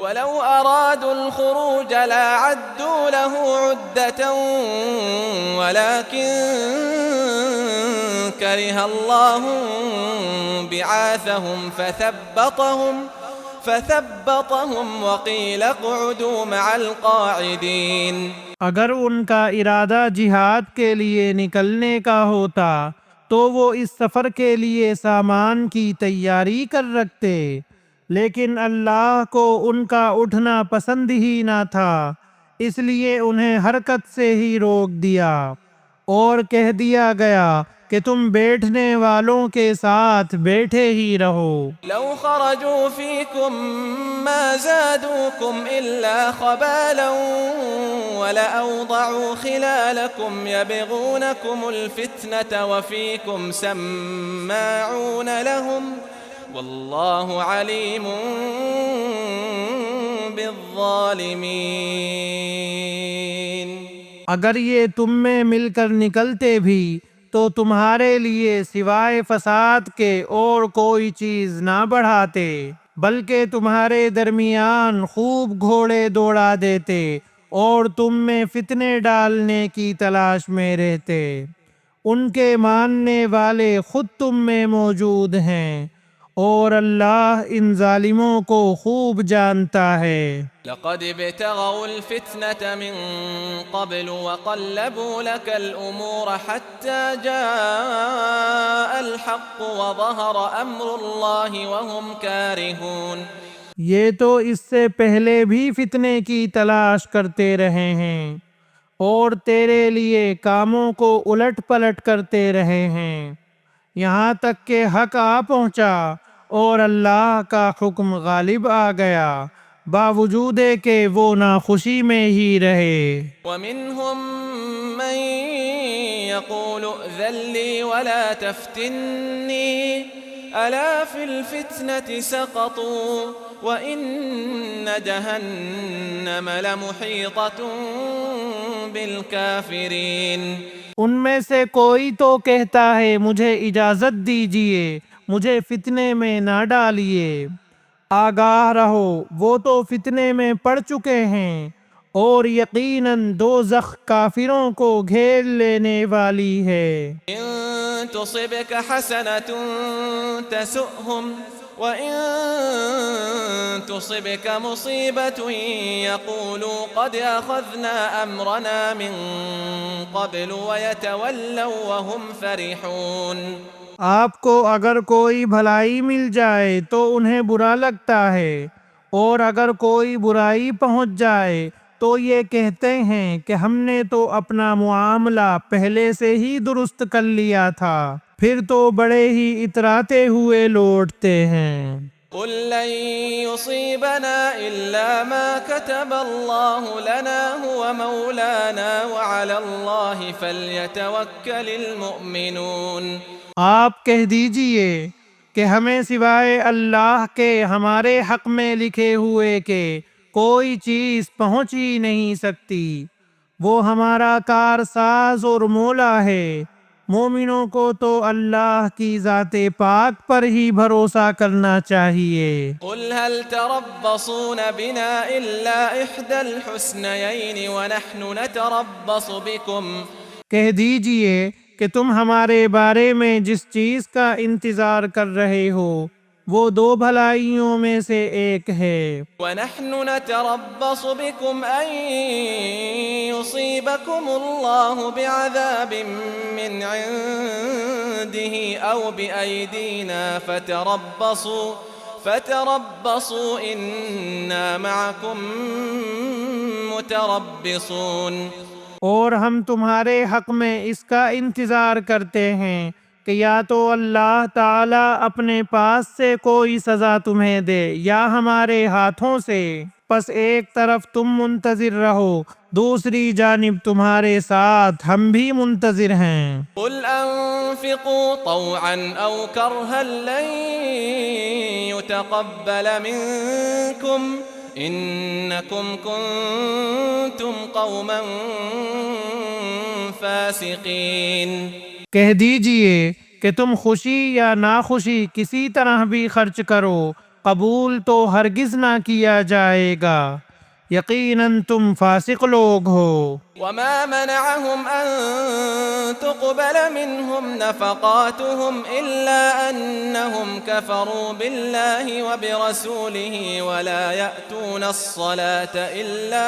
ولو أرادوا الخروج لأعدوا له عدة ولكن كره الله بعاثهم فثبطهم وقيل اقعدوا مع القاعدين۔ اگر ان کا ارادہ جہاد کے لیے نکلنے کا ہوتا تو وہ اس سفر کے لیے سامان کی تیاری کر رکھتے، لیکن اللہ کو ان کا اٹھنا پسند ہی نہ تھا، اس لیے انہیں حرکت سے ہی روک دیا اور کہہ دیا گیا کہ تم بیٹھنے والوں کے ساتھ بیٹھے ہی رہو۔ لو خرجوا فيكم ما زادوكم إلا خبالا ولأوضعوا خلالكم يبغونكم الفتنة وفيكم سماعون لهم والله عليم بالظالمين۔ اگر یہ تم میں مل کر نکلتے بھی تو تمہارے لیے سوائے فساد کے اور کوئی چیز نہ بڑھاتے، بلکہ تمہارے درمیان خوب گھوڑے دوڑا دیتے اور تم میں فتنے ڈالنے کی تلاش میں رہتے۔ ان کے ماننے والے خود تم میں موجود ہیں اور اللہ ان ظالموں کو خوب جانتا ہے۔ لقد ابتغوا الفتنة من قبل وقلبوا لك الأمور حتى جاء الحق وظهر أمر الله وهم كارهون۔ یہ تو اس سے پہلے بھی فتنے کی تلاش کرتے رہے ہیں اور تیرے لیے کاموں کو الٹ پلٹ کرتے رہے ہیں، یہاں تک کہ حق آ پہنچا اور اللہ کا حکم غالب آ گیا، باوجود کہ وہ ناخوشی میں ہی رہے۔ وَمِنْهُمْ مَنْ يَقُولُ ائْذَنْ لِي وَلَا تَفْتِنِّي أَلَا فِي الْفِتْنَةِ سَقَطُوا وَإِنَّ جَهَنَّمَ لَمُحِيطَةٌ بِالْكَافِرِينَ۔ ان میں سے کوئی تو کہتا ہے مجھے اجازت دیجیے، مجھے فتنے میں نہ ڈالیے، آگاہ رہو وہ تو فتنے میں پڑ چکے ہیں اور یقیناً دوزخ کافروں کو گھیر لینے والی ہے۔ إن تصبك حسنة تسؤهم وإن تصبك مصيبة يقولوا قد أخذنا أمرنا من قبل ويتولوا وهم فرحون۔ آپ کو اگر کوئی بھلائی مل جائے تو انہیں برا لگتا ہے، اور اگر کوئی برائی پہنچ جائے تو یہ کہتے ہیں کہ ہم نے تو اپنا معاملہ پہلے سے ہی درست کر لیا تھا، پھر تو بڑے ہی اتراتے ہوئے لوٹتے ہیں۔ قل لن يصيبنا إلا ما كتب الله لنا هو مولانا وعلى الله فليتوكل المؤمنون۔ آپ کہہ دیجئے کہ ہمیں سوائے اللہ کے ہمارے حق میں لکھے ہوئے کہ کوئی چیز پہنچ ہی نہیں سکتی، وہ ہمارا کارساز اور مولا ہے، مومنوں کو تو اللہ کی ذات پاک پر ہی بھروسہ کرنا چاہیے۔ قل هل تربصون بنا إلا إحدى الحسنيين ونحن نتربص بكم۔ کہہ دیجئے کہ تم ہمارے بارے میں جس چیز کا انتظار کر رہے ہو وہ دو بھلائیوں میں سے ایک ہے۔ وَنَحْنُ نَتَرَبَّصُ بِكُمْ أَن يُصِيبَكُمُ اللَّهُ بِعَذَابٍ مِّنْ عِندِهِ أَوْ بِأَيْدِينَا فَتَرَبَّصُوا إِنَّا مَعَكُمْ مُتَرَبِّصُونَ۔ اور ہم تمہارے حق میں اس کا انتظار کرتے ہیں کہ یا تو اللہ تعالیٰ اپنے پاس سے کوئی سزا تمہیں دے یا ہمارے ہاتھوں سے، پس ایک طرف تم منتظر رہو، دوسری جانب تمہارے ساتھ ہم بھی منتظر ہیں۔ قل انفقوا طوعا او کرها لن يتقبل منكم انکم کنتم قوما فاسقین۔ کہہ دیجئے کہ تم خوشی یا ناخوشی کسی طرح بھی خرچ کرو، قبول تو ہرگز نہ کیا جائے گا، یقیناً تم فاسق لوگ ہو۔ وما منعهم أن تقبل منهم نفقاتهم إلا أنهم كفروا بالله وبرسوله ولا يأتون الصلاة إلا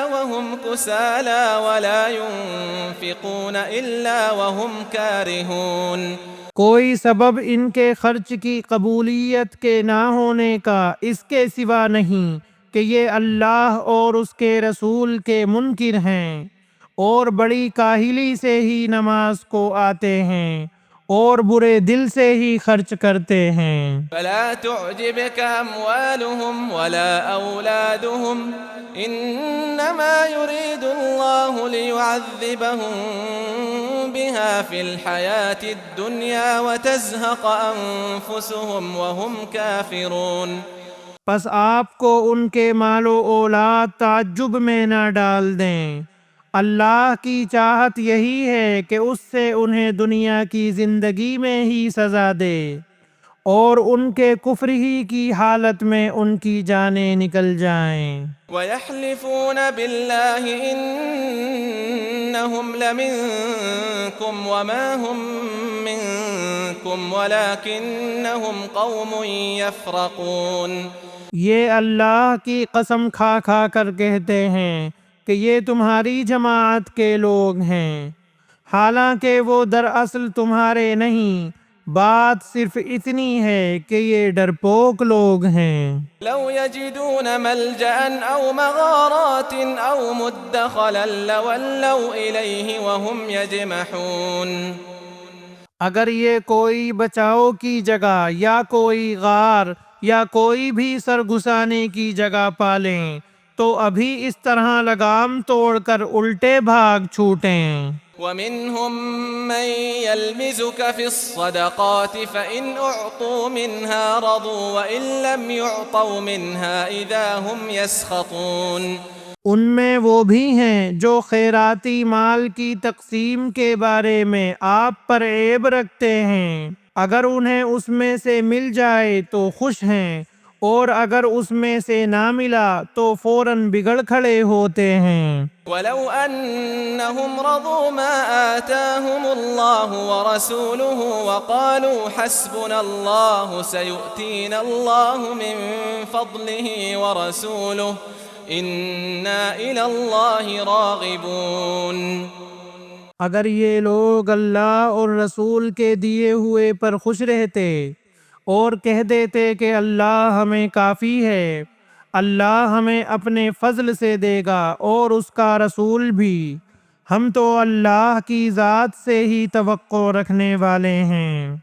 وهم كسالى ولا ينفقون إلا وهم كارهون۔ کوئی سبب ان کے خرچ کی قبولیت کے نہ ہونے کا اس کے سوا نہیں کہ یہ اللہ اور اس کے رسول کے منکر ہیں اور بڑی کاہلی سے ہی نماز کو آتے ہیں اور برے دل سے ہی خرچ کرتے ہیں۔ فلا تعجبك أموالهم ولا أولادهم إنما يريد الله ليعذبهم بها في الحياة الدنيا وتزهق أنفسهم وهم كافرون۔ پس آپ کو ان کے مال و اولاد تعجب میں نہ ڈال دیں، اللہ کی چاہت یہی ہے کہ اس سے انہیں دنیا کی زندگی میں ہی سزا دے اور ان کے کفر ہی کی حالت میں ان کی جانیں نکل جائیں۔ وَيَحْلِفُونَ بِاللَّهِ إِنَّهُمْ لَمِنكُمْ وَمَا هُمْ مِنكُمْ وَلَكِنَّهُمْ قَوْمٌ يَفْرَقُونَ۔ یہ اللہ کی قسم کھا کھا کر کہتے ہیں کہ یہ تمہاری جماعت کے لوگ ہیں، حالانکہ وہ دراصل تمہارے نہیں، بات صرف اتنی ہے کہ یہ ڈرپوک لوگ ہیں۔ لو يجدون ملجأ أو مغارات أو مدخلا لولوا إليه وهم يجمحون۔ اگر یہ کوئی بچاؤ کی جگہ یا کوئی غار یا کوئی بھی سرگھسانے کی جگہ پالیں تو ابھی اس طرح لگام توڑ کر الٹے بھاگ چھوٹیں۔ ومنهم من يلمزك في الصدقات فإن أعطوا منها رضوا وإن لم يعطوا منها إذا هم يسخطون۔ ان میں وہ بھی ہیں جو خیراتی مال کی تقسیم کے بارے میں آپ پر عیب رکھتے ہیں، اگر انہیں اس میں سے مل جائے تو خوش ہیں اور اگر اس میں سے نہ ملا تو فوراً بگڑ کھڑے ہوتے ہیں۔ ولو أنهم رضوا ما آتاهم الله ورسوله وقالوا حسبنا الله سيؤتينا الله من فضله ورسوله إنا إلى الله راغبون۔ اگر یہ لوگ اللہ اور رسول کے دیے ہوئے پر خوش رہتے اور کہہ دیتے کہ اللہ ہمیں کافی ہے، اللہ ہمیں اپنے فضل سے دے گا اور اس کا رسول بھی، ہم تو اللہ کی ذات سے ہی توقع رکھنے والے ہیں۔